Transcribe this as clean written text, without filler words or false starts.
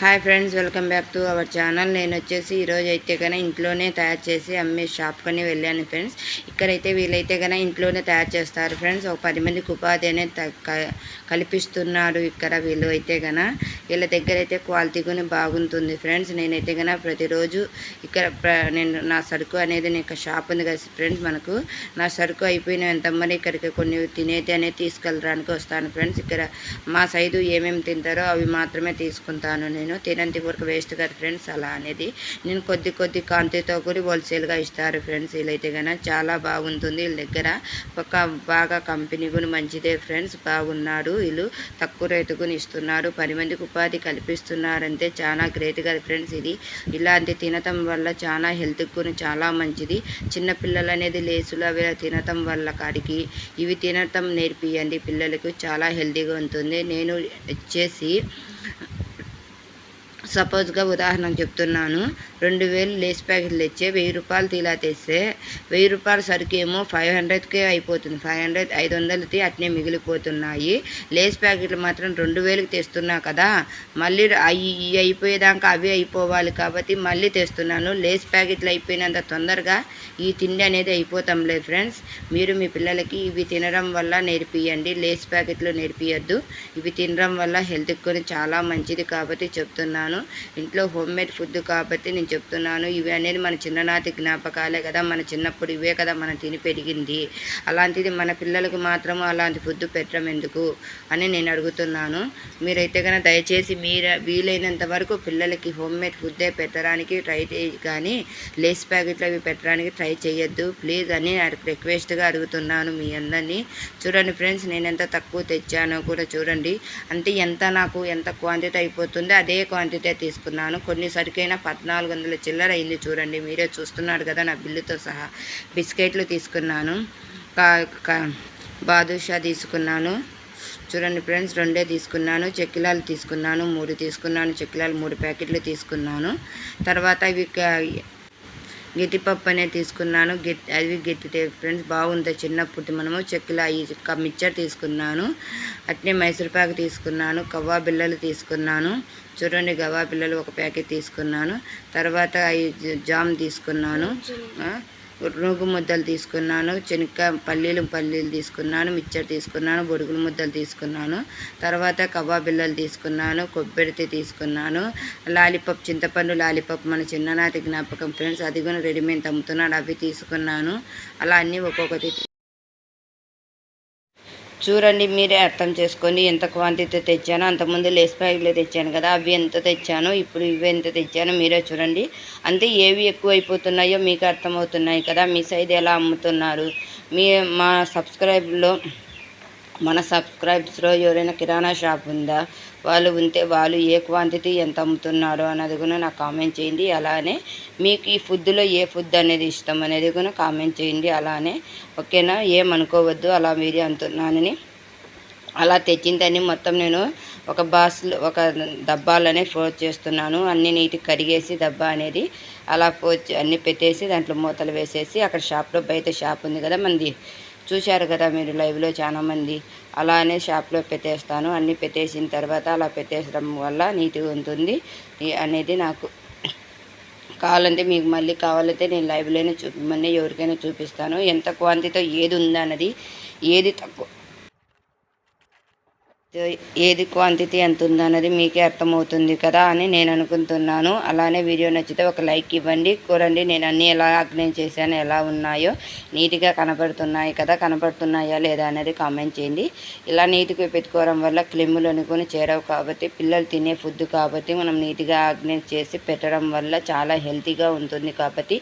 Hi friends, welcome back to our channel. నేను వచ్చేసి ఈరోజు అయితే కన్నా ఇంట్లోనే తయారు చేసి అమ్మే షాప్కని వెళ్ళాను ఫ్రెండ్స్. ఇక్కడైతే వీళ్ళైతే కన్నా ఇంట్లోనే తయారు చేస్తారు ఫ్రెండ్స్. ఒక 10 మందికి ఉపాధి అనేది కల్పిస్తున్నారు ఇక్కడ వీళ్ళు అయితే కన్నా. వీళ్ళ దగ్గర అయితే క్వాలిటీ కూడా బాగుంటుంది ఫ్రెండ్స్. నేనైతే కన్నా ప్రతిరోజు ఇక్కడ నేను నా సరుకు అనేది నేను షాప్ ఉంది కదా ఫ్రెండ్స్, మనకు నా సరుకు అయిపోయిన ఎంతమంది ఇక్కడికి కొన్ని తినేది అనేది తీసుకెళ్ళడానికి వస్తాను ఫ్రెండ్స్. ఇక్కడ మా సైడు ఏమేమి తింటారో అవి మాత్రమే తీసుకుంటాను. నేను తినంతి వరకు వేస్ట్ కదా ఫ్రెండ్స్. అలా అనేది నేను కొద్ది కాంతితో కూడా హోల్సేల్గా ఇస్తారు ఫ్రెండ్స్. వీళ్ళైతే కన్నా చాలా బాగుంటుంది. వీళ్ళ దగ్గర ఒక బాగా కంపెనీ కూడా మంచిదే ఫ్రెండ్స్. బాగున్నాడు, వీళ్ళు తక్కువ రేటు కూడా ఇస్తున్నారు. 10 మందికి ఉపాధి కల్పిస్తున్నారంటే చాలా గ్రేట్ కదా ఫ్రెండ్స్. ఇది ఇలాంటి తినటం వల్ల చాలా హెల్త్కి కూడా చాలా మంచిది. చిన్నపిల్లలు అనేది లేసులు అవి తినటం వల్ల కాడికి ఇవి తినటం నేర్పియండి పిల్లలకు, చాలా హెల్తీగా ఉంటుంది. నేను వచ్చేసి సపోజ్గా ఉదాహరణకు చెప్తున్నాను, 2000 లేస్ ప్యాకెట్లు తెచ్చే 1000 రూపాయలు తీలా తెస్తే 1000 రూపాయల సరుకు ఏమో 500కే అయిపోతుంది. 500 అట్నే మిగిలిపోతున్నాయి. లేస్ ప్యాకెట్లు మాత్రం 2000కి తెస్తున్నా కదా, మళ్ళీ అయిపోయేదాకా అవి అయిపోవాలి కాబట్టి మళ్ళీ తెస్తున్నాను. లేస్ ప్యాకెట్లు అయిపోయినంత తొందరగా ఈ తిండి అనేది అయిపోతాం లేదు ఫ్రెండ్స్. మీరు మీ పిల్లలకి ఇవి తినడం వల్ల నేర్పియండి, లేస్ ప్యాకెట్లు నేర్పియద్దు. ఇవి తినడం వల్ల హెల్త్కి కూడా చాలా మంచిది కాబట్టి చెప్తున్నాను. ఇంట్లో హోమ్ మేడ్ ఫుడ్ కాబట్టి నేను చెప్తున్నాను. ఇవి అనేది మన చిన్ననాటి జ్ఞాపకాలే కదా, మన చిన్నప్పుడు ఇవే కదా మనం తిని పెరిగింది. అలాంటిది మన పిల్లలకు మాత్రము అలాంటి ఫుడ్ పెట్టడం ఎందుకు అని నేను అడుగుతున్నాను. మీరైతే కనుక దయచేసి వీలైనంత వరకు పిల్లలకి హోమ్ మేడ్ ఫుడ్డే పెట్టడానికి ట్రై చేయి, కానీ లేస్ ప్యాకెట్లు అవి పెట్టడానికి ట్రై చేయొద్దు ప్లీజ్ అని రిక్వెస్ట్గా అడుగుతున్నాను మీ అందరినీ. చూడండి ఫ్రెండ్స్, నేను ఎంత తక్కువ తెచ్చానో కూడా చూడండి. అంటే నాకు ఎంత క్వాంటిటీ అయిపోతుందో అదే క్వాంటిటీ తీసుకున్నాను. కొన్ని సరికైనా 1400 చిల్లర అయింది. చూడండి, మీరే చూస్తున్నారు కదా నా బిల్లుతో సహా. బిస్కెట్లు తీసుకున్నాను, బాదుషా తీసుకున్నాను. చూడండి ఫ్రెండ్స్, 2 తీసుకున్నాను. చెక్కిలాలు తీసుకున్నాను, 3 తీసుకున్నాను. చెక్కిలాలు 3 ప్యాకెట్లు తీసుకున్నాను. తర్వాత ఇవి గట్టిపప్పు అనేది తీసుకున్నాను. అవి గట్టి ఫ్రెండ్స్ బాగుంటాయి. చిన్నప్పుడు మనము చెక్కిలా మిక్చర్ తీసుకున్నాను. అట్నే మైసూర్పాకు తీసుకున్నాను. కవ్వా బిళ్ళలు తీసుకున్నాను. చూడండి, గవా పిల్లలు 1 ప్యాకెట్ తీసుకున్నాను. తర్వాత జామ్ తీసుకున్నాను. నూగు ముద్దలు తీసుకున్నాను. పల్లీలు తీసుకున్నాను. మిక్చర్ తీసుకున్నాను. బొడుగుల ముద్దలు తీసుకున్నాను. తర్వాత కవ్వా బిళ్ళలు తీసుకున్నాను. కొబ్బరి తీసుకున్నాను. లాలీపాప్, చింతపండు లాలీపాప్ మన చిన్ననాటి జ్ఞాపకం ఫ్రెండ్స్. అది కూడా రెడీమేడ్ అమ్ముతున్నాడు, అవి తీసుకున్నాను. అలా అన్నీ ఒక్కొక్కటి చూడండి, మీరే అర్థం చేసుకోండి ఎంత క్వాంటిటీ తెచ్చానో. అంతకుముందు లేస్ ప్యాకెట్లు తెచ్చాను కదా, అవి ఎంత తెచ్చానో, ఇప్పుడు ఇవి ఎంత తెచ్చానో మీరే చూడండి. అంతే ఏవి ఎక్కువ అయిపోతున్నాయో మీకు అర్థమవుతున్నాయి కదా. మీ సైడ్ ఎలా అమ్ముతున్నారు? మన సబ్స్క్రైబ్స్లో ఎవరైనా కిరాణా షాప్ ఉందా? వాళ్ళు ఉంటే వాళ్ళు ఏ క్వాంటిటీ ఎంత అమ్ముతున్నారో అన్నది కూడా నాకు కామెంట్ చేయండి. అలానే మీకు ఈ ఫుడ్లో ఏ ఫుడ్ అనేది ఇష్టం అనేది కూడా కామెంట్ చేయండి. అలానే ఓకేనా, ఏమనుకోవద్దు అలా మీరే అంటున్నానని. అలా తెచ్చిందని మొత్తం నేను ఒక డబ్బాలనే ఫోర్ చేస్తున్నాను. అన్నీ నీట్గా కడిగేసి డబ్బా అనేది అలా అన్నీ పెట్టేసి దాంట్లో మూతలు వేసేసి అక్కడ షాప్లో, బయట షాప్ ఉంది కదా మంది, చూశారు కదా మీరు లైవ్లో చాలామంది, అలానే షాప్లో పెట్టేస్తాను. అన్నీ పెట్టేసిన తర్వాత అలా పెట్టేసడం వల్ల నీట్గా ఉంటుంది అనేది నాకు కావాలంటే మీకు మళ్ళీ కావాలంటే నేను లైవ్లోనే చూపిమని ఎవరికైనా చూపిస్తాను. ఎంత క్వాంటిటీతో ఏది ఉందన్నది, ఏది తక్కువ ఏది క్వాంటిటీ ఎంత ఉందన్నది మీకే అర్థమవుతుంది కదా అని నేను అనుకుంటున్నాను. అలానే వీడియో నచ్చితే ఒక లైక్ ఇవ్వండి. చూడండి నేను అన్నీ ఎలా ఆర్గనైజ్ చేశాను, ఎలా ఉన్నాయో నీట్గా కనపడుతున్నాయి కదా, కనపడుతున్నాయా లేదా అనేది కామెంట్ చేయండి. ఇలా నీట్గా పెట్టుకోవడం వల్ల క్లిమ్ములు అనుకుని చేరవు కాబట్టి, పిల్లలు తినే ఫుడ్ కాబట్టి మనం నీట్గా ఆర్గనైజ్ చేసి పెట్టడం వల్ల చాలా హెల్తీగా ఉంటుంది కాబట్టి